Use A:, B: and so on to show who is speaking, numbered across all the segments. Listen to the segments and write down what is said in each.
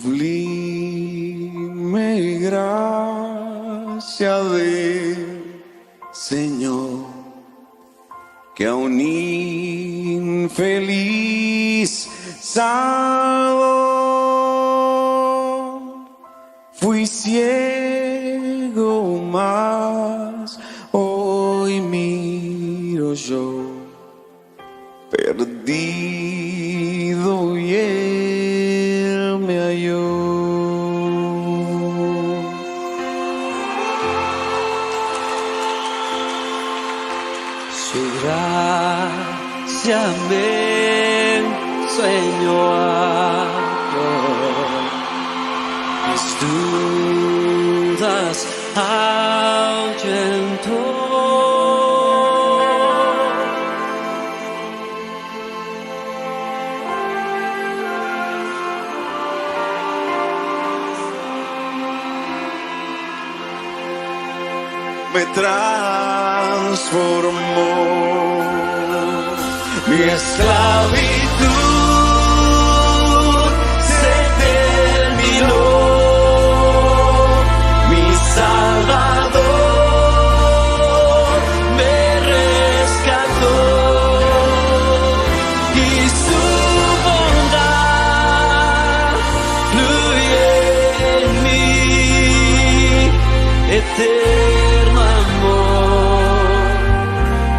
A: Sublime gracia del Señor, que a un infeliz salvó. Fui ciego, mas hoy miro yo, perdido, y Él me halló. Su gracia me enseñó a mis dudas ahuyentó. Me transformó, mi esclavitud se terminó, mi Salvador me rescató y su bondad fluye en mí, eterno amor,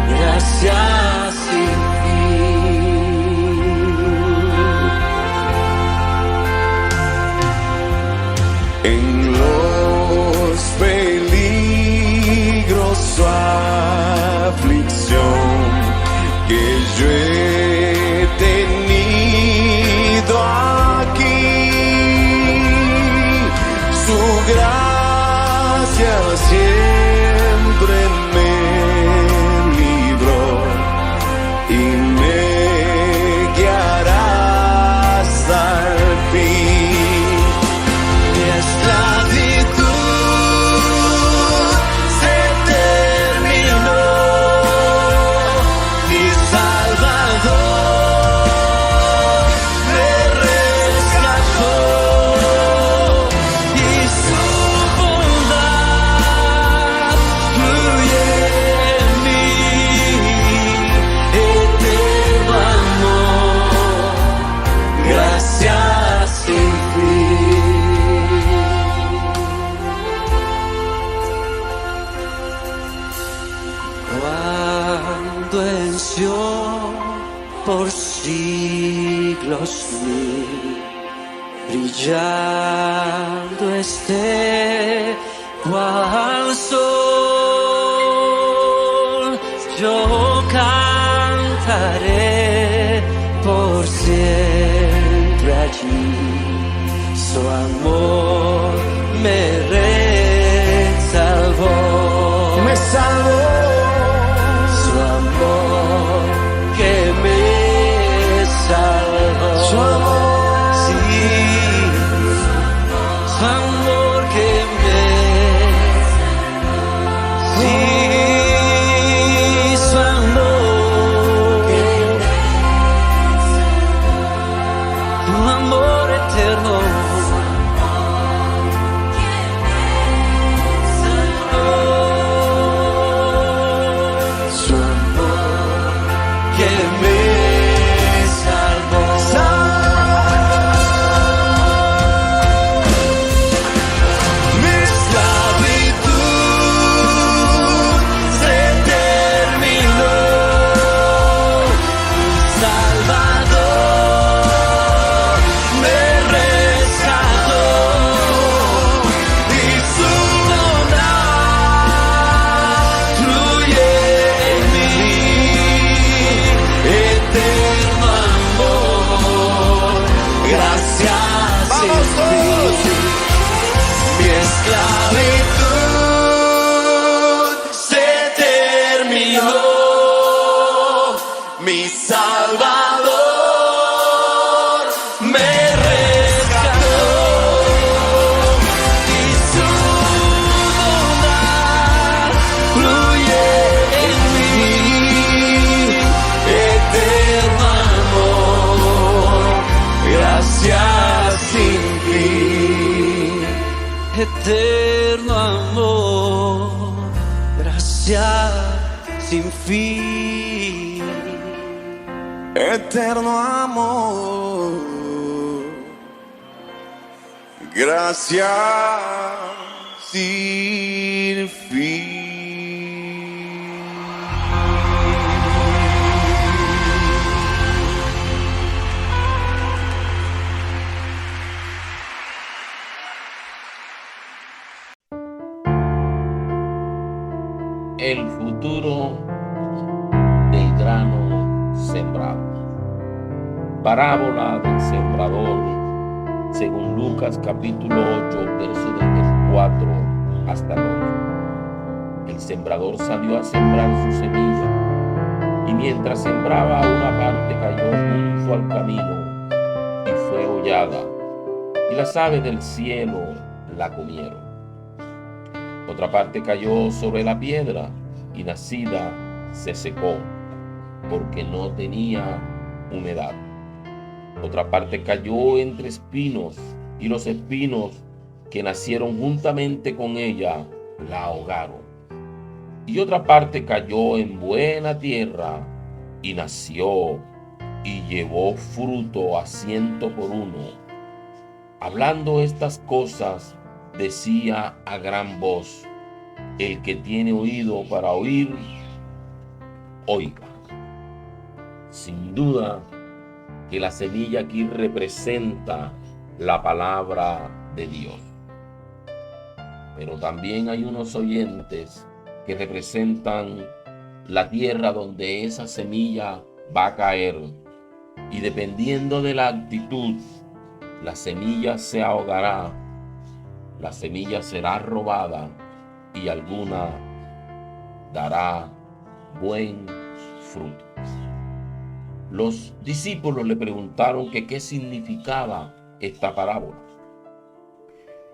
A: gracias sin fin. En los peligros su aflicción que yo he tenido aquí, su gracia siempre me libró y me guiará hasta el fin. Mi esclavitud se terminó, mi Salvador me rescató y su bondad fluye en mí, eterno amor, gracias sin fin. Cuando venció por siglos mil, brillando esté cual sol, yo cantaré por siempre allí. Su amor me salvó, me salvó. Su amor que me salvó, su amor, sí, su amor que me, sí, su amor que me, tu amor eterno. eterno amor, gracia sin fin.
B: Eterno amor, gracia sin fin.
C: El futuro del grano sembrado. Parábola del sembrador, según Lucas capítulo 8, verso del 4 hasta el 8. El sembrador salió a sembrar su semilla, y mientras sembraba, una parte cayó junto al camino y fue hollada, y las aves del cielo la comieron. Otra parte cayó sobre la piedra, y nacida se secó, porque no tenía humedad. Otra parte cayó entre espinos, y los espinos que nacieron juntamente con ella la ahogaron. Y otra parte cayó en buena tierra, y nació, y llevó fruto a 100 por 1. Hablando estas cosas, decía a gran voz: el que tiene oído para oír, oiga. Sin duda que la semilla aquí representa la palabra de Dios. Pero también hay unos oyentes que representan la tierra donde esa semilla va a caer. Y dependiendo de la actitud, la semilla se ahogará, la semilla será robada y alguna dará buen fruto. Los discípulos le preguntaron que qué significaba esta parábola.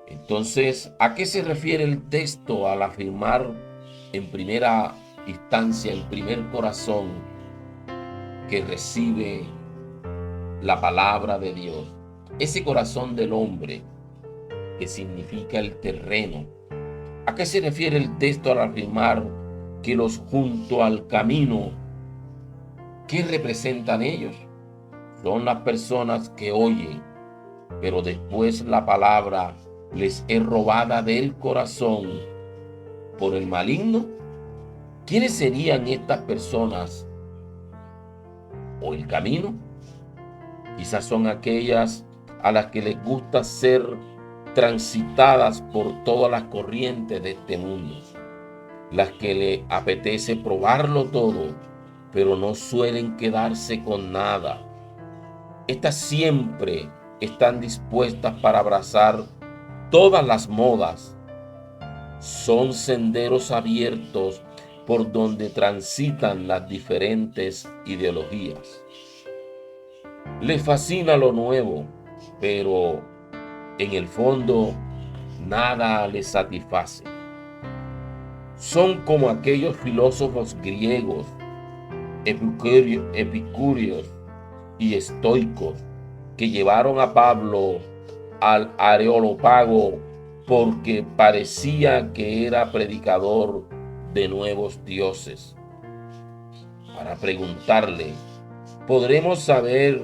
C: Entonces, ¿a qué se refiere el texto al afirmar en primera instancia, el primer corazón que recibe la palabra de Dios? Ese corazón del hombre que significa el terreno. ¿A qué se refiere el texto al afirmar que los junto al camino? ¿Qué representan ellos? Son las personas que oyen, pero después la palabra les es robada del corazón por el maligno. ¿Quiénes serían estas personas? ¿O el camino? Quizás son aquellas a las que les gusta ser transitadas por todas las corrientes de este mundo, las que le apetece probarlo todo, pero no suelen quedarse con nada. Estas siempre están dispuestas para abrazar todas las modas. Son senderos abiertos por donde transitan las diferentes ideologías. Les fascina lo nuevo, pero en el fondo nada les satisface. Son como aquellos filósofos griegos, epicúreos y estoicos, que llevaron a Pablo al Areópago porque parecía que era predicador de nuevos dioses, para preguntarle: ¿podremos saber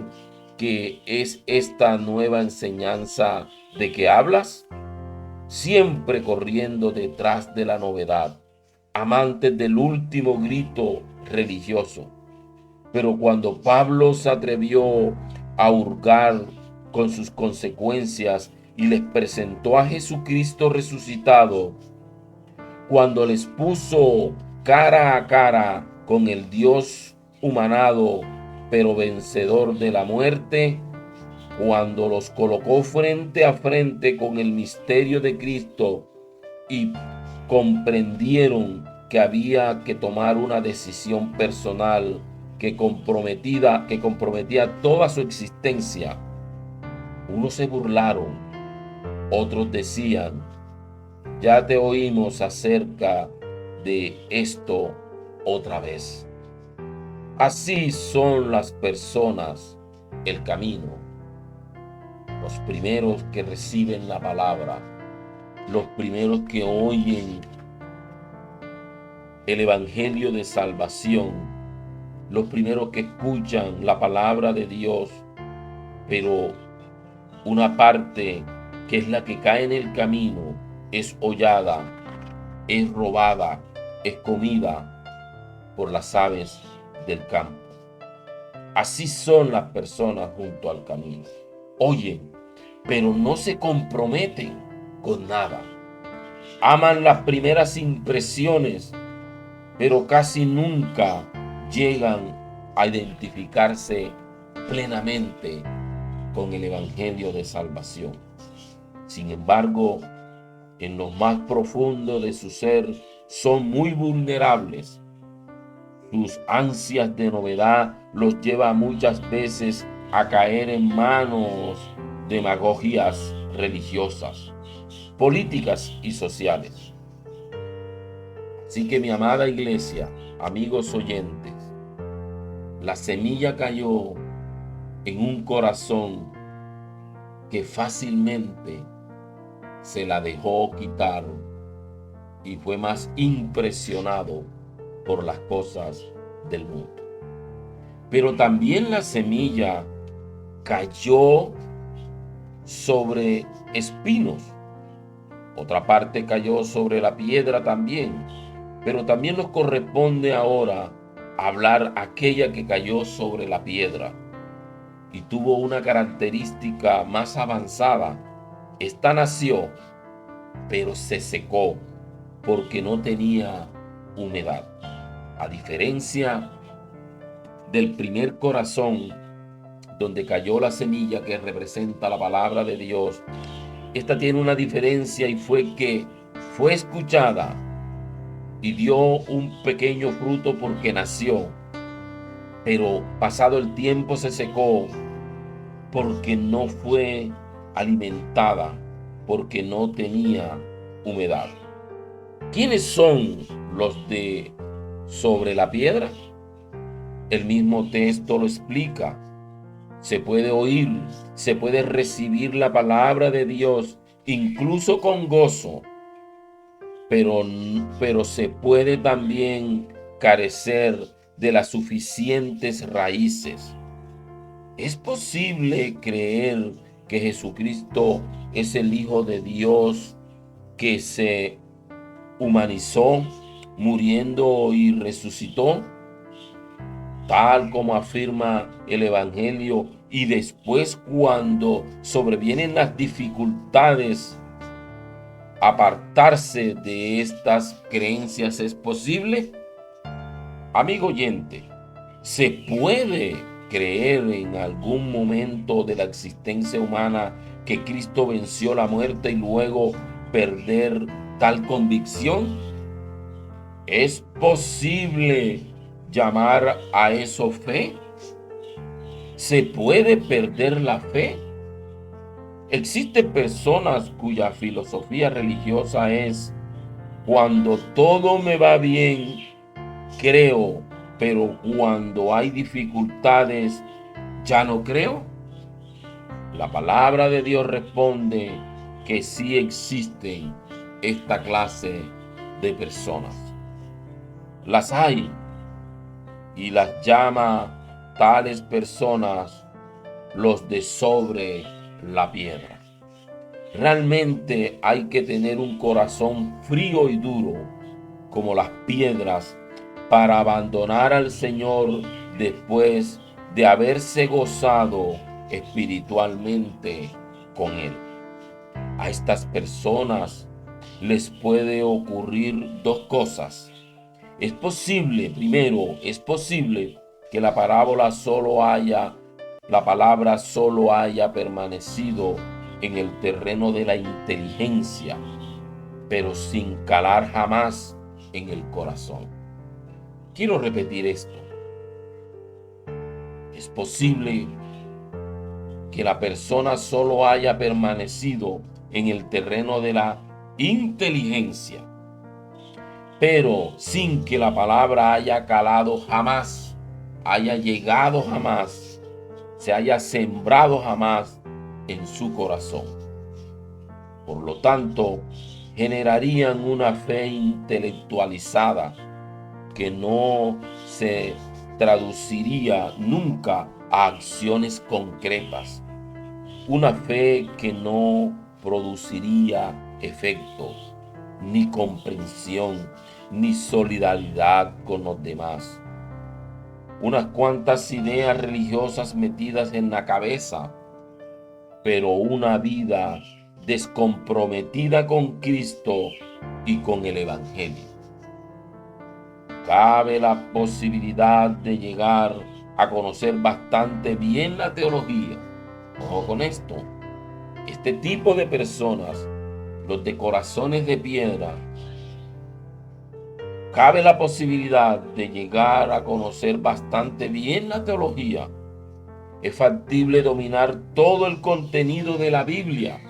C: qué es esta nueva enseñanza de que hablas? Siempre corriendo detrás de la novedad, amantes del último grito religioso. Pero cuando Pablo se atrevió a hurgar con sus consecuencias y les presentó a Jesucristo resucitado, cuando les puso cara a cara con el Dios humanado pero vencedor de la muerte, cuando los colocó frente a frente con el misterio de Cristo y comprendieron que había que tomar una decisión personal que comprometía toda su existencia, unos se burlaron, otros decían: ya te oímos acerca de esto otra vez. Así son las personas, el camino, los primeros que reciben la palabra, los primeros que oyen el evangelio de salvación, los primeros que escuchan la palabra de Dios, pero una parte que es la que cae en el camino es hollada, es robada, es comida por las aves del campo. Así son las personas junto al camino. Oyen, pero no se comprometen con nada. Aman las primeras impresiones, pero casi nunca llegan a identificarse plenamente con el evangelio de salvación. Sin embargo, en lo más profundo de su ser son muy vulnerables. Sus ansias de novedad los lleva muchas veces a caer en manos de demagogias religiosas, políticas y sociales. Así que mi amada iglesia, amigos oyentes, la semilla cayó en un corazón que fácilmente se la dejó quitar y fue más impresionado por las cosas del mundo. Pero también la semilla cayó sobre espinos. Otra parte cayó sobre la piedra también. Pero también nos corresponde ahora hablar aquella que cayó sobre la piedra y tuvo una característica más avanzada. Esta nació, pero se secó porque no tenía humedad. A diferencia del primer corazón donde cayó la semilla que representa la palabra de Dios, esta tiene una diferencia y fue que fue escuchada y dio un pequeño fruto porque nació, pero pasado el tiempo se secó porque no fue alimentada, porque no tenía humedad. ¿Quiénes son los de sobre la piedra? El mismo texto lo explica. Se puede oír, se puede recibir la palabra de Dios, incluso con gozo, pero se puede también carecer de las suficientes raíces. ¿Es posible creer que Jesucristo es el Hijo de Dios que se humanizó, muriendo y resucitó, tal como afirma el Evangelio, y después, cuando sobrevienen las dificultades, apartarse de estas creencias? ¿Es posible? Amigo oyente, ¿se puede creer en algún momento de la existencia humana que Cristo venció la muerte y luego perder tal convicción? ¿Es posible llamar a eso fe? ¿Se puede perder la fe? Existen personas cuya filosofía religiosa es: cuando todo me va bien, creo, pero cuando hay dificultades, ya no creo. La palabra de Dios responde que sí existen esta clase de personas. Las hay, y las llama tales personas los de sobre la piedra. Realmente hay que tener un corazón frío y duro como las piedras para abandonar al Señor después de haberse gozado espiritualmente con Él. A estas personas les puede ocurrir dos cosas. Es posible, primero, es posible que la palabra solo haya permanecido en el terreno de la inteligencia, pero sin calar jamás en el corazón. Quiero repetir esto. Es posible que la persona solo haya permanecido en el terreno de la inteligencia, pero sin que la palabra haya calado jamás, haya llegado jamás, se haya sembrado jamás en su corazón. Por lo tanto, generarían una fe intelectualizada que no se traduciría nunca a acciones concretas, una fe que no produciría efectos, ni comprensión, ni solidaridad con los demás. Unas cuantas ideas religiosas metidas en la cabeza, pero una vida descomprometida con Cristo y con el Evangelio. Cabe la posibilidad de llegar a conocer bastante bien la teología. Ojo con esto. Este tipo de personas, los de corazones de piedra, cabe la posibilidad de llegar a conocer bastante bien la teología. Es factible dominar todo el contenido de la Biblia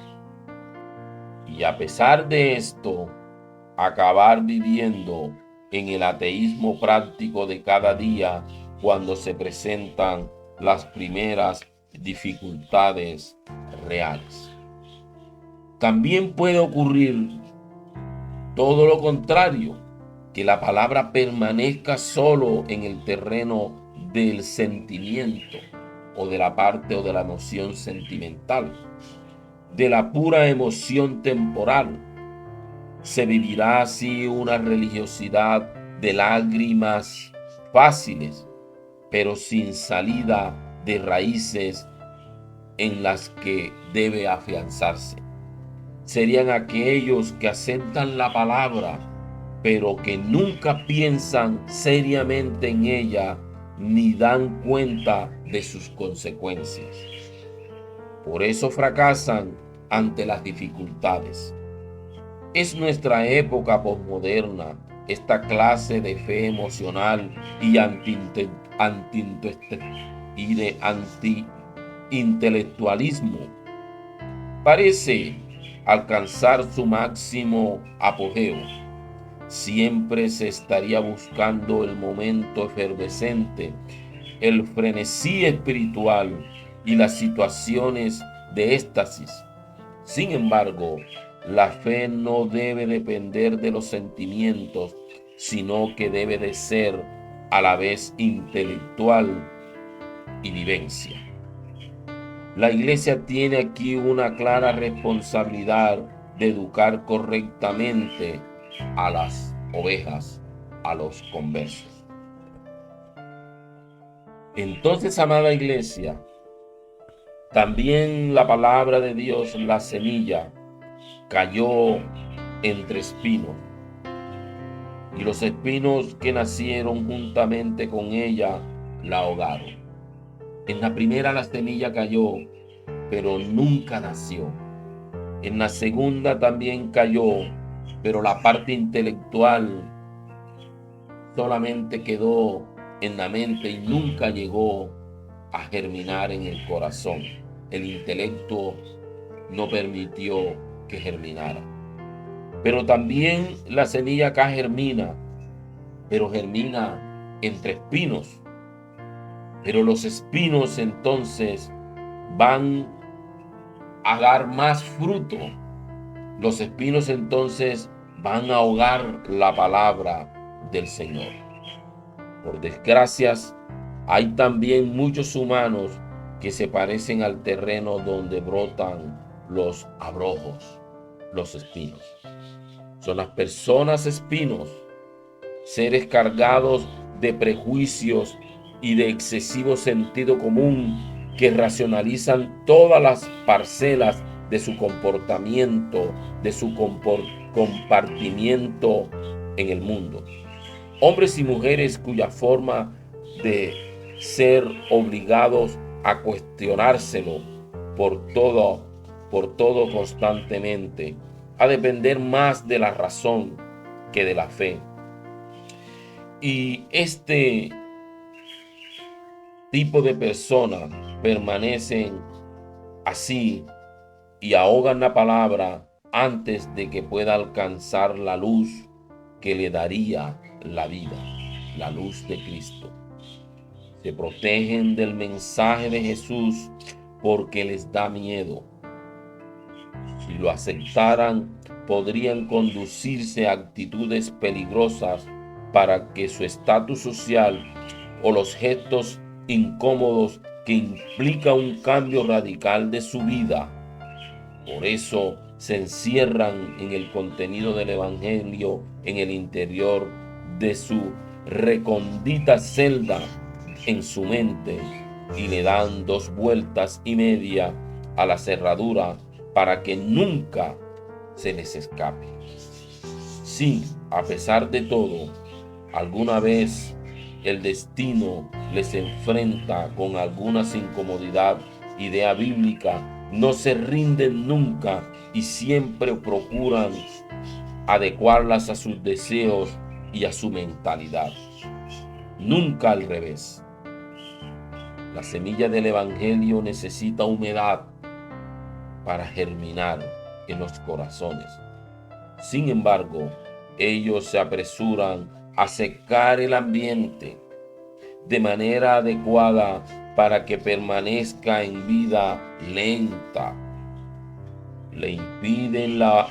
C: y a pesar de esto, acabar viviendo en el ateísmo práctico de cada día cuando se presentan las primeras dificultades reales. También puede ocurrir todo lo contrario, que la palabra permanezca solo en el terreno del sentimiento o de la parte o de la noción sentimental, de la pura emoción temporal. Se vivirá así una religiosidad de lágrimas fáciles, pero sin salida de raíces en las que debe afianzarse. Serían aquellos que aceptan la palabra, pero que nunca piensan seriamente en ella ni dan cuenta de sus consecuencias. Por eso fracasan ante las dificultades. Es nuestra época posmoderna esta clase de fe emocional y de anti-intelectualismo. Parece alcanzar su máximo apogeo. Siempre se estaría buscando el momento efervescente, el frenesí espiritual y las situaciones de éxtasis. Sin embargo, la fe no debe depender de los sentimientos, sino que debe de ser a la vez intelectual y vivencia. La iglesia tiene aquí una clara responsabilidad de educar correctamente a las ovejas, a los conversos. Entonces, amada iglesia, también la palabra de Dios, la semilla, cayó entre espinos, y los espinos que nacieron juntamente con ella la ahogaron. En la primera la semilla cayó, pero nunca nació. En la segunda también cayó, pero la parte intelectual solamente quedó en la mente y nunca llegó a germinar en el corazón. El intelecto no permitió que germinara. Pero también la semilla acá germina, pero germina entre espinos. Pero los espinos entonces van a dar más fruto. Los espinos entonces van a ahogar la palabra del Señor. Por desgracias, hay también muchos humanos que se parecen al terreno donde brotan los abrojos, los espinos. Son las personas espinos, seres cargados de prejuicios y de excesivo sentido común que racionalizan todas las parcelas de su comportamiento, de su compartimiento en el mundo. Hombres y mujeres cuya forma de ser obligados a cuestionárselo por todo constantemente, a depender más de la razón que de la fe. Y este tipo de personas permanecen así y ahogan la palabra antes de que pueda alcanzar la luz que le daría la vida, la luz de Cristo. Se protegen del mensaje de Jesús porque les da miedo. Si lo aceptaran, podrían conducirse a actitudes peligrosas para que su estatus social o los gestos incómodos que implica un cambio radical de su vida. Por eso se encierran en el contenido del Evangelio en el interior de su recóndita celda en su mente y le dan 2 vueltas y media a la cerradura para que nunca se les escape. Si, a pesar de todo, alguna vez el destino les enfrenta con alguna incomodidad, idea bíblica, no se rinden nunca y siempre procuran adecuarlas a sus deseos y a su mentalidad. Nunca al revés. La semilla del Evangelio necesita humedad para germinar en los corazones. Sin embargo, ellos se apresuran a secar el ambiente de manera adecuada para que permanezca en vida lenta. Le impiden la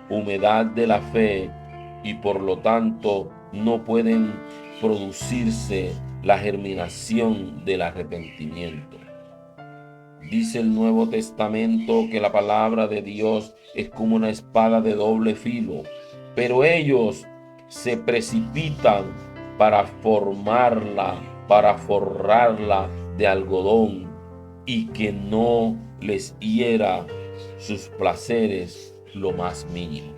C: humedad de la fe y por lo tanto no pueden producirse la germinación del arrepentimiento. Dice el Nuevo Testamento que la palabra de Dios es como una espada de doble filo, pero ellos se precipitan para formarla, para forrarla de algodón y que no les hiera sus placeres lo más mínimo.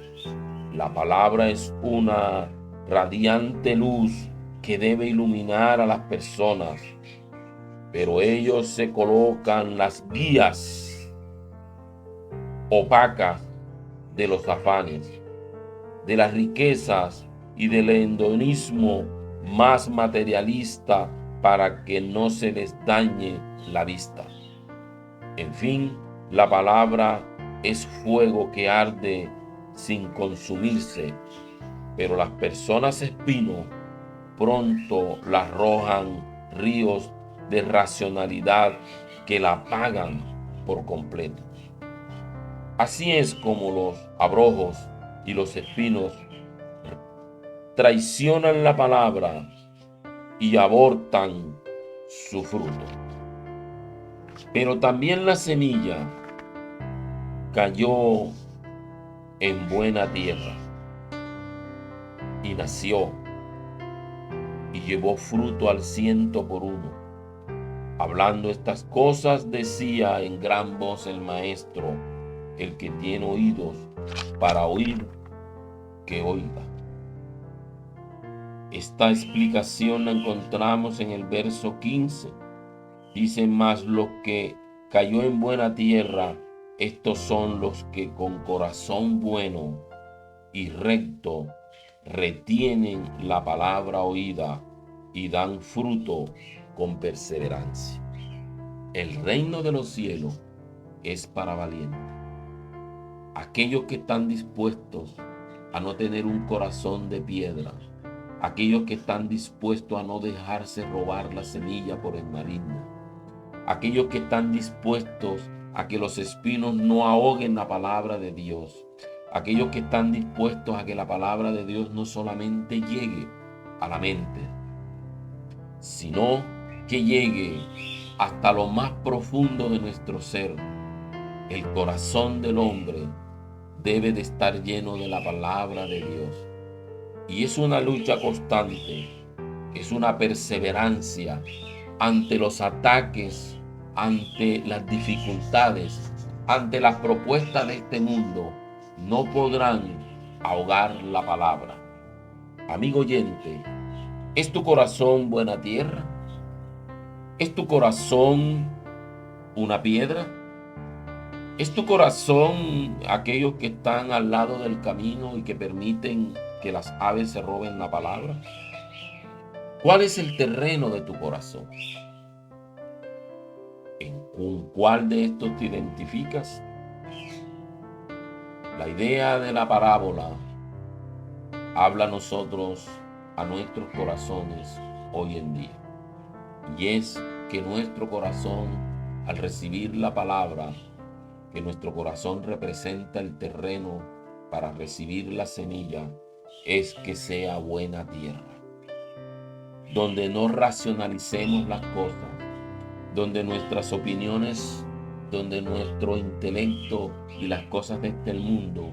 C: La palabra es una radiante luz que debe iluminar a las personas, pero ellos se colocan las guías opacas de los afanes, de las riquezas y del hedonismo más materialista para que no se les dañe la vista. En fin, la palabra es fuego que arde sin consumirse, pero las personas espino pronto la arrojan ríos de racionalidad que la apagan por completo. Así es como los abrojos y los espinos traicionan la palabra y abortan su fruto. Pero también la semilla cayó en buena tierra y nació y llevó fruto al 100%. Hablando estas cosas decía en gran voz el maestro: el que tiene oídos para oír, que oiga. Esta explicación la encontramos en el verso 15. Dice: mas lo que cayó en buena tierra, estos son los que con corazón bueno y recto retienen la palabra oída y dan fruto con perseverancia. El reino de los cielos es para valientes, aquellos que están dispuestos a no tener un corazón de piedra, aquellos que están dispuestos a no dejarse robar la semilla por el maligno, aquellos que están dispuestos a que los espinos no ahoguen la palabra de Dios, aquellos que están dispuestos a que la palabra de Dios no solamente llegue a la mente, sino que llegue hasta lo más profundo de nuestro ser. El corazón del hombre debe de estar lleno de la palabra de Dios. Y es una lucha constante, es una perseverancia ante los ataques, ante las dificultades, ante las propuestas de este mundo. No podrán ahogar la palabra. Amigo oyente, ¿es tu corazón buena tierra? ¿Es tu corazón una piedra? ¿Es tu corazón aquellos que están al lado del camino y que permiten que las aves se roben la palabra? ¿Cuál es el terreno de tu corazón? ¿Con cuál de estos te identificas? La idea de la parábola habla a nosotros, a nuestros corazones hoy en día. Y es que nuestro corazón, al recibir la palabra, que nuestro corazón representa el terreno para recibir la semilla es que sea buena tierra, donde no racionalicemos las cosas, donde nuestras opiniones, donde nuestro intelecto y las cosas de este mundo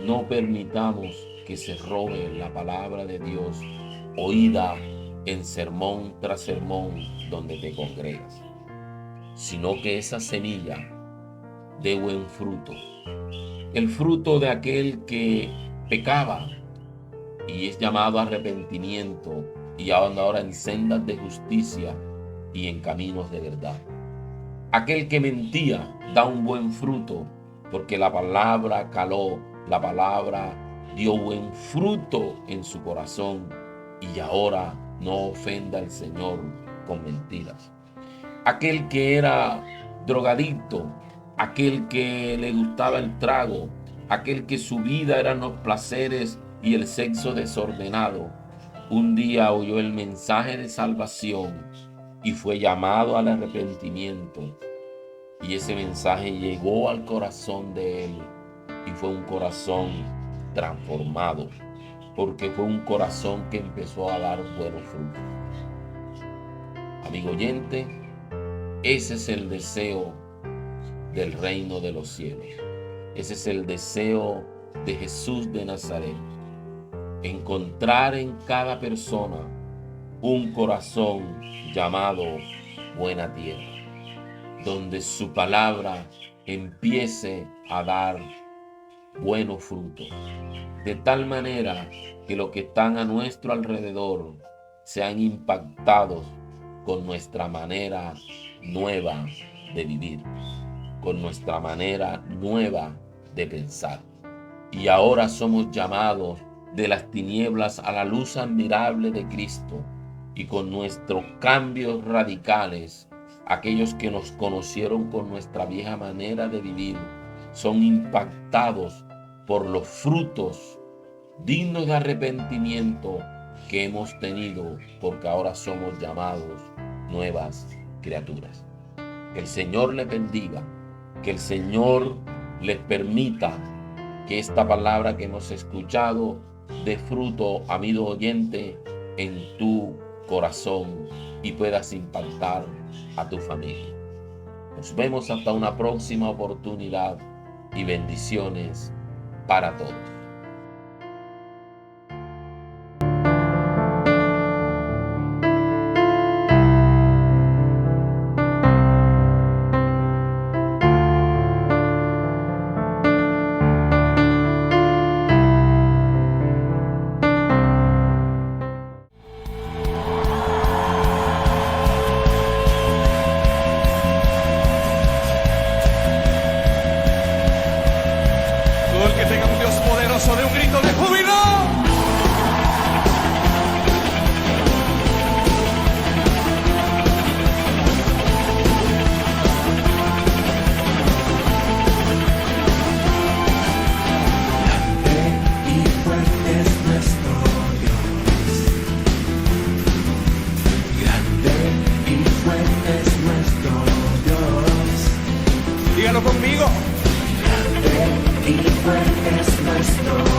C: no permitamos que se robe la palabra de Dios oída en sermón tras sermón donde te congregas, sino que esa semilla dé buen fruto, el fruto de aquel que pecaba y es llamado a arrepentimiento y anda ahora en sendas de justicia y en caminos de verdad. Aquel que mentía da un buen fruto porque la palabra caló, la palabra dio buen fruto en su corazón y ahora no ofenda al Señor con mentiras. Aquel que era drogadicto, aquel que le gustaba el trago, aquel que su vida eran los placeres y el sexo desordenado, un día oyó el mensaje de salvación y fue llamado al arrepentimiento. Y ese mensaje llegó al corazón de él y fue un corazón transformado, porque fue un corazón que empezó a dar buenos frutos. Amigo oyente, ese es el deseo del reino de los cielos. Ese es el deseo de Jesús de Nazaret. Encontrar en cada persona un corazón llamado buena tierra, donde su palabra empiece a dar buenos frutos, de tal manera que los que están a nuestro alrededor sean impactados con nuestra manera nueva de vivir, con nuestra manera nueva de pensar. Y ahora somos llamados de las tinieblas a la luz admirable de Cristo, y con nuestros cambios radicales, aquellos que nos conocieron con nuestra vieja manera de vivir son impactados por los frutos dignos de arrepentimiento que hemos tenido, porque ahora somos llamados nuevas criaturas. Que el Señor les bendiga, que el Señor les permita que esta palabra que hemos escuchado dé fruto, amigo oyente, en tu corazón y puedas impactar a tu familia. Nos vemos hasta una próxima oportunidad y bendiciones para todos.
D: De un grito de júbilo.
E: Grande y fuerte es nuestro Dios. Grande y fuerte es nuestro Dios.
D: Dígalo conmigo.
E: Grande y fuerte es nuestro Dios.